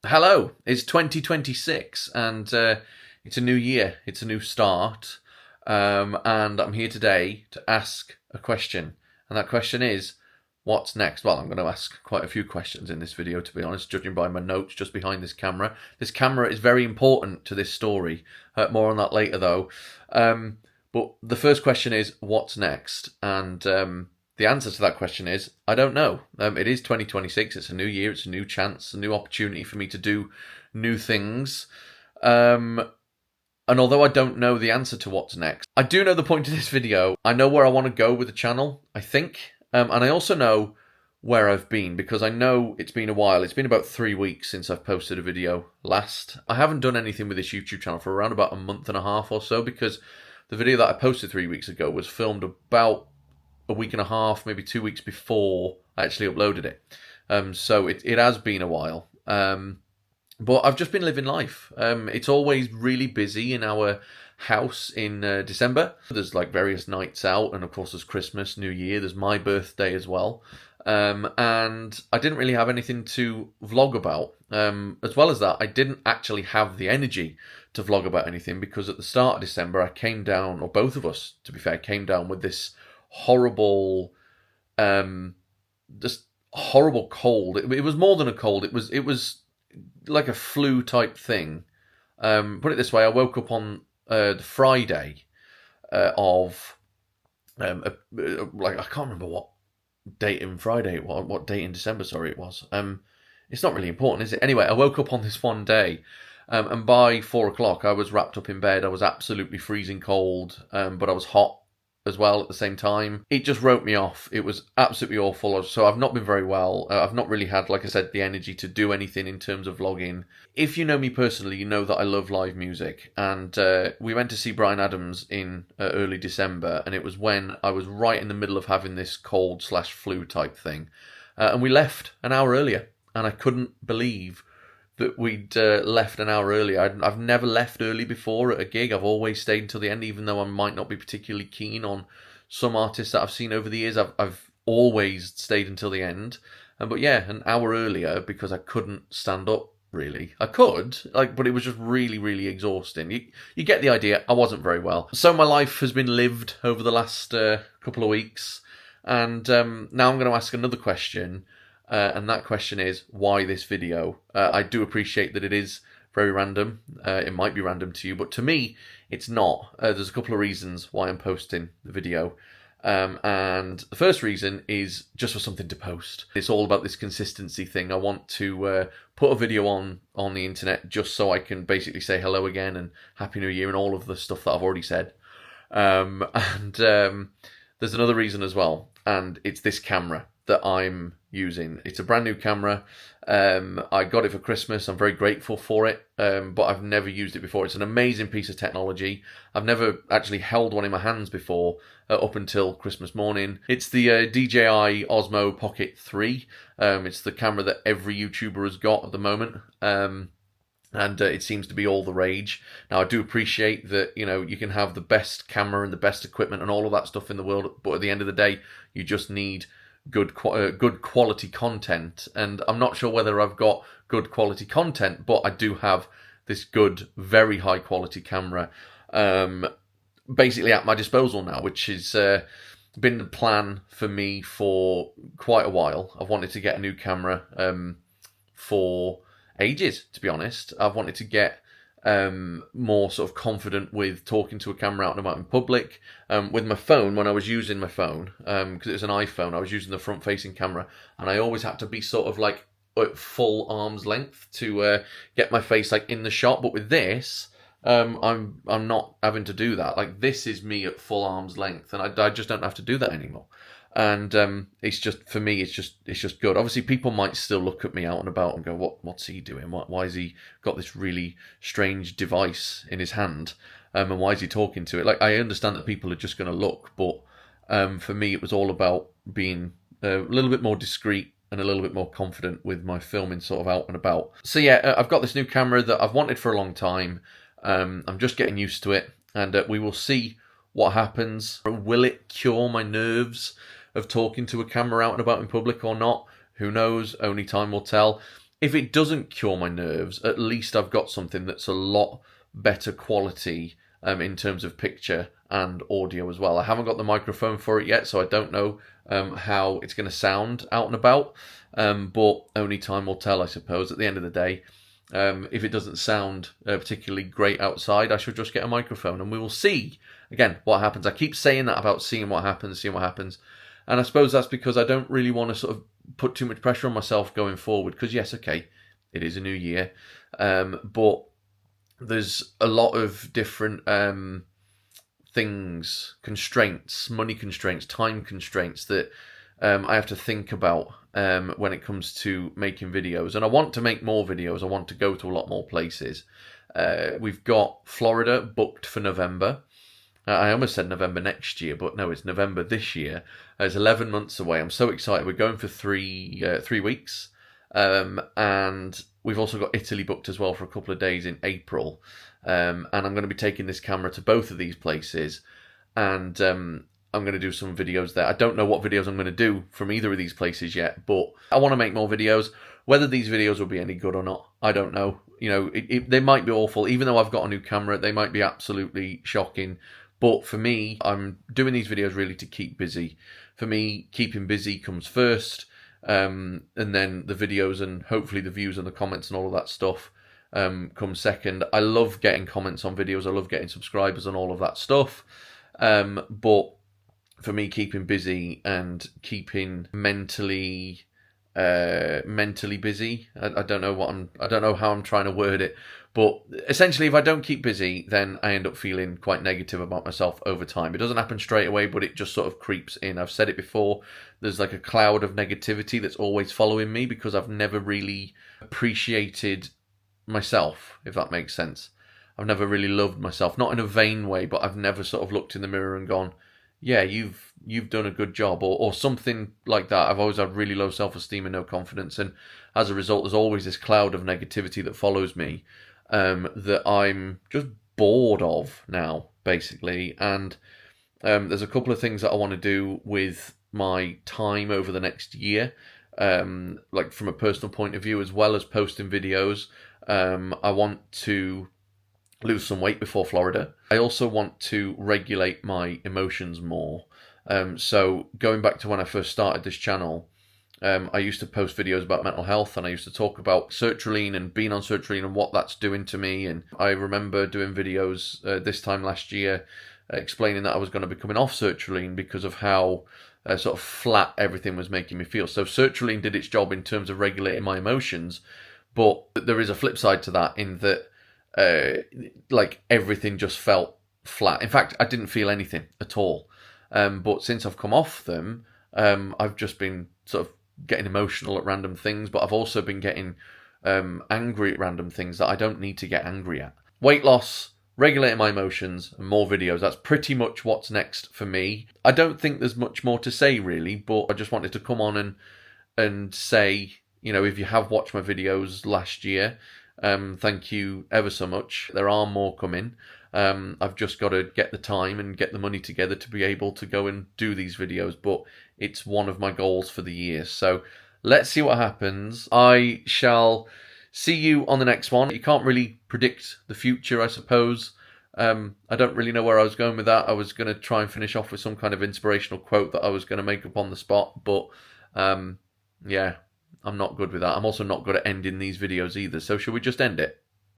Hello, it's 2026 and it's a new year, it's a new start, and I'm here today to ask a question, and that question is, what's next? Well, I'm going to ask quite a few questions in this video, to be honest, judging by my notes just behind this camera. This camera is very important to this story, more on that later though. But the first question is, what's next? And the answer to that question is, I don't know. It is 2026, it's a new year, it's a new chance, a new opportunity for me to do new things. And although I don't know the answer to what's next, I do know the point of this video. I know where I want to go with the channel, I think. And I also know where I've been, because I know it's been a while. It's been about 3 weeks since I've posted a video last. I haven't done anything with this YouTube channel for around about a month and a half or so, because the video that I posted 3 weeks ago was filmed about a week and a half, maybe 2 weeks before I actually uploaded it. So it has been a while. But I've just been living life. It's always really busy in our house in December. There's like various nights out, and of course there's Christmas, New Year, there's my birthday as well. And I didn't really have anything to vlog about. As well as that, I didn't actually have the energy to vlog about anything, because at the start of December I came down, or both of us, to be fair, came down with this horrible, just horrible cold. It was more than a cold. It was like a flu type thing. Put it this way: I woke up on the Friday of like, I can't remember what date in Friday it was, what date in December, sorry, it was. It's not really important, is it? Anyway, I woke up on this one day, and by 4 o'clock I was wrapped up in bed. I was absolutely freezing cold, but I was hot as well at the same time. It just wrote me off. It was absolutely awful. So I've not been very well. I've not really had, like I said, the energy to do anything in terms of vlogging. If you know me personally, you know that I love live music, and we went to see Bryan Adams in early December, and it was when I was right in the middle of having this cold/flu type thing, and we left an hour earlier, and I couldn't believe that we'd left an hour early. I've never left early before at a gig. I've always stayed until the end, even though I might not be particularly keen on some artists that I've seen over the years. I've always stayed until the end. But yeah, an hour earlier, because I couldn't stand up, really. I could, but it was just really, really exhausting. You get the idea. I wasn't very well. So my life has been lived over the last couple of weeks. And now I'm going to ask another question. And that question is, why this video? I do appreciate that it is very random. It might be random to you, but to me, it's not. There's a couple of reasons why I'm posting the video. And the first reason is just for something to post. It's all about this consistency thing. I want to put a video on the internet just so I can basically say hello again and Happy New Year and all of the stuff that I've already said. There's another reason as well, and it's this camera that I'm using. It's a brand new camera. I got it for Christmas. I'm very grateful for it, but I've never used it before. It's an amazing piece of technology. I've never actually held one in my hands before up until Christmas morning. It's the DJI Osmo Pocket 3. It's the camera that every YouTuber has got at the moment. And it seems to be all the rage. Now, I do appreciate that, you can have the best camera and the best equipment and all of that stuff in the world, but at the end of the day, you just need good quality content. And I'm not sure whether I've got good quality content, but I do have this good, very high quality camera basically at my disposal now, which has been the plan for me for quite a while. I've wanted to get a new camera for ages, to be honest. I've wanted to get more sort of confident with talking to a camera out and about in public. With my phone, when I was using my phone, because it was an iPhone, I was using the front-facing camera, and I always had to be sort of like at full arm's length to get my face like in the shot. But with this, I'm not having to do that. Like, this is me at full arm's length, and I just don't have to do that anymore. And it's just, for me, it's just good. Obviously, people might still look at me out and about and go, what's he doing? Why has he got this really strange device in his hand? And why is he talking to it? Like, I understand that people are just going to look, but for me, it was all about being a little bit more discreet and a little bit more confident with my filming sort of out and about. So yeah, I've got this new camera that I've wanted for a long time. I'm just getting used to it, and we will see what happens. Will it cure my nerves of talking to a camera out and about in public or not? Who knows? Only time will tell. if it doesn't cure my nerves, at least I've got something that's a lot better quality in terms of picture and audio as well. I haven't got the microphone for it yet, so I don't know how it's going to sound out and about, but only time will tell, I suppose. At the end of the day, if it doesn't sound particularly great outside, I should just get a microphone and we will see, again, what happens. I keep saying that about seeing what happens, and I suppose that's because I don't really want to sort of put too much pressure on myself going forward, because yes, okay, it is a new year, but there's a lot of different things, constraints, money constraints, time constraints that I have to think about when it comes to making videos. And I want to make more videos. I want to go to a lot more places. We've got Florida booked for November. I almost said November next year, but no, it's November this year. It's 11 months away. I'm so excited. We're going for three weeks. And we've also got Italy booked as well for a couple of days in April. And I'm going to be taking this camera to both of these places. And I'm going to do some videos there. I don't know what videos I'm going to do from either of these places yet, but I want to make more videos. Whether these videos will be any good or not, I don't know. You know, they might be awful. Even though I've got a new camera, they might be absolutely shocking. But for me, I'm doing these videos really to keep busy. For me, keeping busy comes first, and then the videos and hopefully the views and the comments and all of that stuff comes second. I love getting comments on videos. I love getting subscribers and all of that stuff. But for me, keeping busy and keeping mentally busy. I don't know how I'm trying to word it, but essentially, if I don't keep busy, then I end up feeling quite negative about myself over time. It doesn't happen straight away, but it just sort of creeps in. I've said it before. There's like a cloud of negativity that's always following me because I've never really appreciated myself, if that makes sense. I've never really loved myself, not in a vain way, but I've never sort of looked in the mirror and gone, yeah, you've done a good job, or something like that. I've always had really low self-esteem and no confidence, and as a result, there's always this cloud of negativity that follows me that I'm just bored of now, basically. And there's a couple of things that I want to do with my time over the next year, like from a personal point of view, as well as posting videos. I want to lose some weight before Florida. I also want to regulate my emotions more. So going back to when I first started this channel, I used to post videos about mental health, and I used to talk about sertraline and being on sertraline and what that's doing to me. And I remember doing videos this time last year explaining that I was going to be coming off sertraline because of how sort of flat everything was making me feel. So sertraline did its job in terms of regulating my emotions, but there is a flip side to that in that like everything just felt flat. In fact, I didn't feel anything at all. But since I've come off them, I've just been sort of getting emotional at random things, but I've also been getting angry at random things that I don't need to get angry at. Weight loss, regulating my emotions, and more videos. That's pretty much what's next for me. I don't think there's much more to say really, but I just wanted to come on and say, you know, if you have watched my videos last year, thank you ever so much. There are more coming. I've just got to get the time and get the money together to be able to go and do these videos, but it's one of my goals for the year. So let's see what happens. I shall see you on the next one. You can't really predict the future, I suppose. I don't really know where I was going with that. I was going to try and finish off with some kind of inspirational quote that I was going to make up on the spot, but yeah, I'm not good with that. I'm also not good at ending these videos either. So should we just end it?